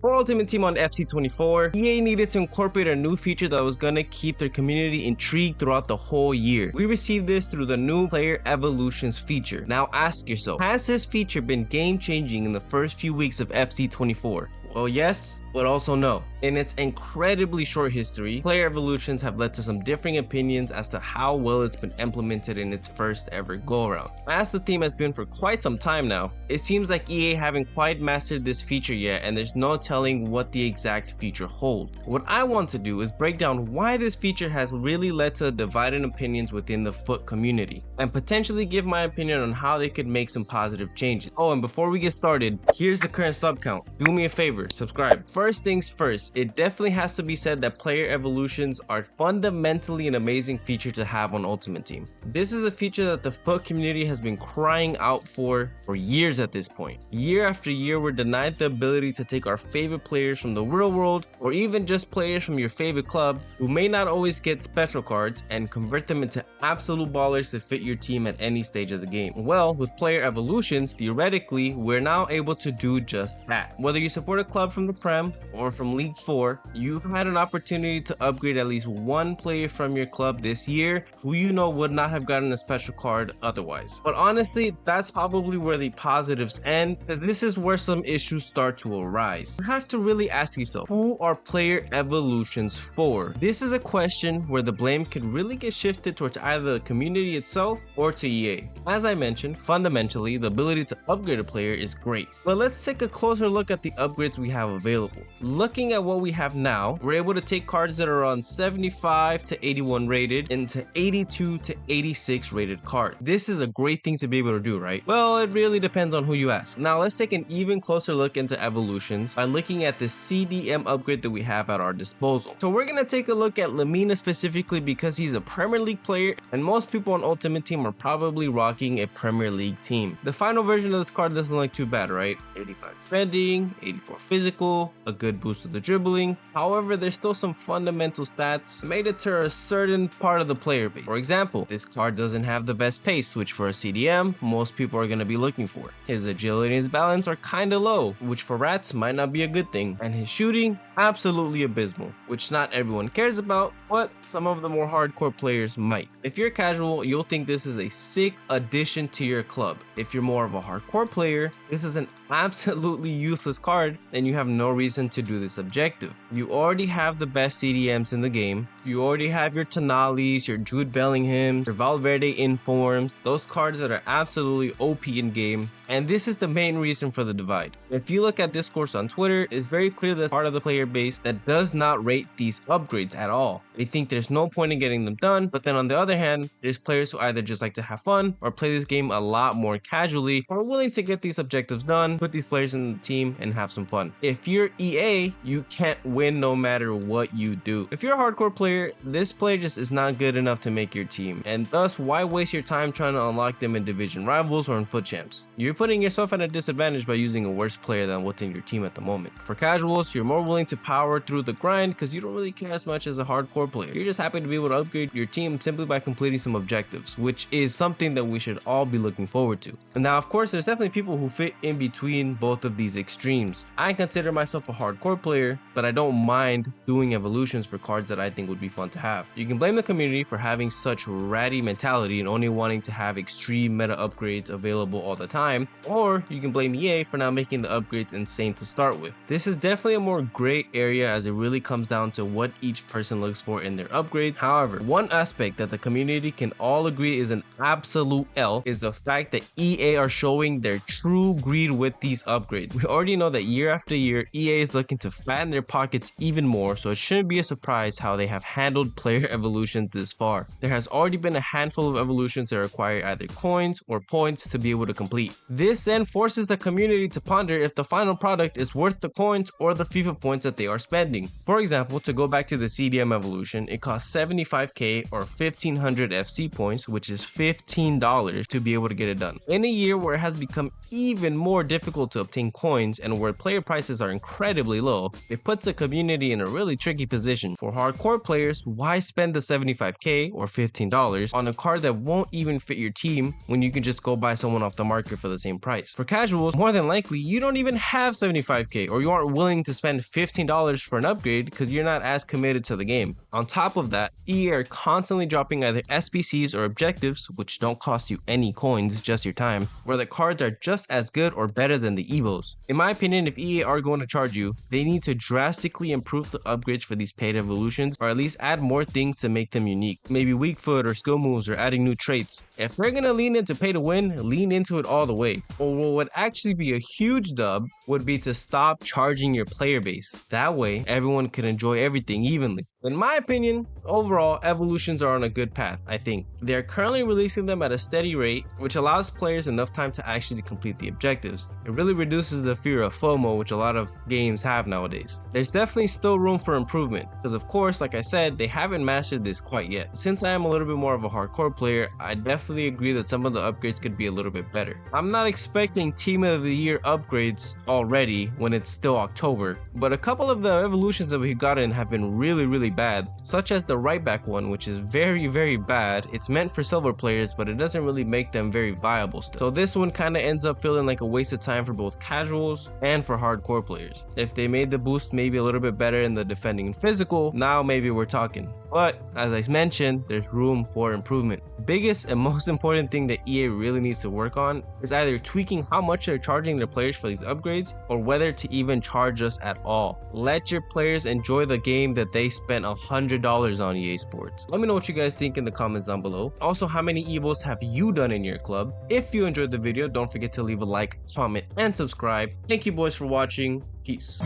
For Ultimate Team on FC24, EA needed to incorporate a new feature that was going to keep their community intrigued throughout the whole year. We received this through the new Player Evolutions feature. Now ask yourself, has this feature been game changing in the first few weeks of FC24? Well, yes, but also no. In its incredibly short history, Player Evolutions have led to some differing opinions as to how well it's been implemented in its first ever go-around. As the theme has been for quite some time now, it seems like EA haven't quite mastered this feature yet, and there's no telling what the exact future holds. What I want to do is break down why this feature has really led to divided opinions within the FUT community, and potentially give my opinion on how they could make some positive changes. Oh, and before we get started, here's the current sub count. Do me a favor, subscribe. First things first, it definitely has to be said that Player Evolutions are fundamentally an amazing feature to have on Ultimate Team. This is a feature that the FUT community has been crying out for years at this point. Year after year, we're denied the ability to take our favorite players from the real world, or even just players from your favorite club who may not always get special cards, and convert them into absolute ballers to fit your team at any stage of the game. Well, with Player Evolutions, theoretically, we're now able to do just that. Whether you support a club from the Prem or from League 4, you've had an opportunity to upgrade at least one player from your club this year who you know would not have gotten a special card otherwise. But honestly, that's probably where the positives end. This is where some issues start to arise. You have to really ask yourself, who are Player Evolutions for? This is a question where the blame could really get shifted towards either the community itself or to EA. As I mentioned, fundamentally, the ability to upgrade a player is great. But let's take a closer look at the upgrades we have available. Looking at what we have now, we're able to take cards that are on 75 to 81 rated into 82 to 86 rated cards. This is a great thing to be able to do, right? Well, it really depends on who you ask. Now let's take an even closer look into evolutions by looking at the CDM upgrade that we have at our disposal. So we're gonna take a look at Lamina specifically because he's a Premier League player, and most people on Ultimate Team are probably rocking a Premier League team. The final version of this card doesn't look too bad, right? 85 defending, 84 physical, a good boost of the dribbling. However, there's still some fundamental stats made it to a certain part of the player base. For example, this card doesn't have the best pace, which for a CDM, most people are going to be looking for. His agility and his balance are kind of low, which for rats might not be a good thing. And his shooting, absolutely abysmal, which not everyone cares about, but some of the more hardcore players might. If you're casual, you'll think this is a sick addition to your club. If you're more of a hardcore player, this is an absolutely useless card and you have no reason to do this objective. You already have the best CDMs in the game. You already have your Tonalis, your Jude Bellinghams, your Valverde Informs, those cards that are absolutely OP in game. And this is the main reason for the divide. If you look at discourse on Twitter, it's very clear that part of the player base that does not rate these upgrades at all. They think there's no point in getting them done, but then on the other hand, there's players who either just like to have fun or play this game a lot more casually, or are willing to get these objectives done, put these players in the team and have some fun. If you're EA, you can't win no matter what you do. If you're a hardcore player, this player just is not good enough to make your team, and thus why waste your time trying to unlock them in division rivals or in FUT champs? You're putting yourself at a disadvantage by using a worse player than what's in your team at the moment. For casuals, you're more willing to power through the grind because you don't really care as much as a hardcore player. You're just happy to be able to upgrade your team simply by completing some objectives, which is something that we should all be looking forward to. And now, of course, there's definitely people who fit in between both of these extremes. I consider myself a hardcore player, but I don't mind doing evolutions for cards that I think would be fun to have. You can blame the community for having such ratty mentality and only wanting to have extreme meta upgrades available all the time, or you can blame EA for now making the upgrades insane to start with. This is definitely a more gray area as it really comes down to what each person looks for in their upgrade. However, one aspect that the community can all agree is an absolute L is the fact that EA are showing their true greed with these upgrades. We already know that year after year, EA is looking to fatten their pockets even more, so it shouldn't be a surprise how they have handled player evolutions this far. There has already been a handful of evolutions that require either coins or points to be able to complete. This then forces the community to ponder if the final product is worth the coins or the FIFA points that they are spending. For example, to go back to the CDM evolution, it costs 75k or 1500 FC points, which is $15 to be able to get it done. In a year where it has become even more difficult to obtain coins and where player prices are incredibly low, it puts the community in a really tricky position. For hardcore players, players, why spend the $75k or $15 on a card that won't even fit your team when you can just go buy someone off the market for the same price? For casuals, more than likely you don't even have $75k, or you aren't willing to spend $15 for an upgrade because you're not as committed to the game. On top of that, EA are constantly dropping either SBCs or objectives, which don't cost you any coins, just your time, where the cards are just as good or better than the Evos. In my opinion, if EA are going to charge you, they need to drastically improve the upgrades for these paid evolutions, or at least add more things to make them unique. Maybe weak foot or skill moves, or adding new traits. If they're gonna lean into pay to win, lean into it all the way. Or what would actually be a huge dub would be to stop charging your player base. That way, everyone can enjoy everything evenly. In my opinion, overall, evolutions are on a good path, I think. They're currently releasing them at a steady rate, which allows players enough time to actually complete the objectives. It really reduces the fear of FOMO, which a lot of games have nowadays. There's definitely still room for improvement, because of course, like I said, they haven't mastered this quite yet. Since I am a little bit more of a hardcore player, I definitely agree that some of the upgrades could be a little bit better. I'm not expecting Team of the Year upgrades already when it's still October, but a couple of the evolutions that we've gotten have been really bad, such as the right back one, which is very bad. It's meant for silver players, but it doesn't really make them very viable still. So this one kind of ends up feeling like a waste of time for both casuals and for hardcore players. If they made the boost maybe a little bit better in the defending and physical, now maybe we're talking. But as I mentioned, there's room for improvement. The biggest and most important thing that EA really needs to work on is either tweaking how much they're charging their players for these upgrades, or whether to even charge us at all. Let your players enjoy the game that they spent $100 on EA Sports. Let me know what you guys think in the comments down below. Also, how many Evos have you done in your club? If you enjoyed the video, don't forget to leave a like, comment, and subscribe. Thank you boys for watching. Peace.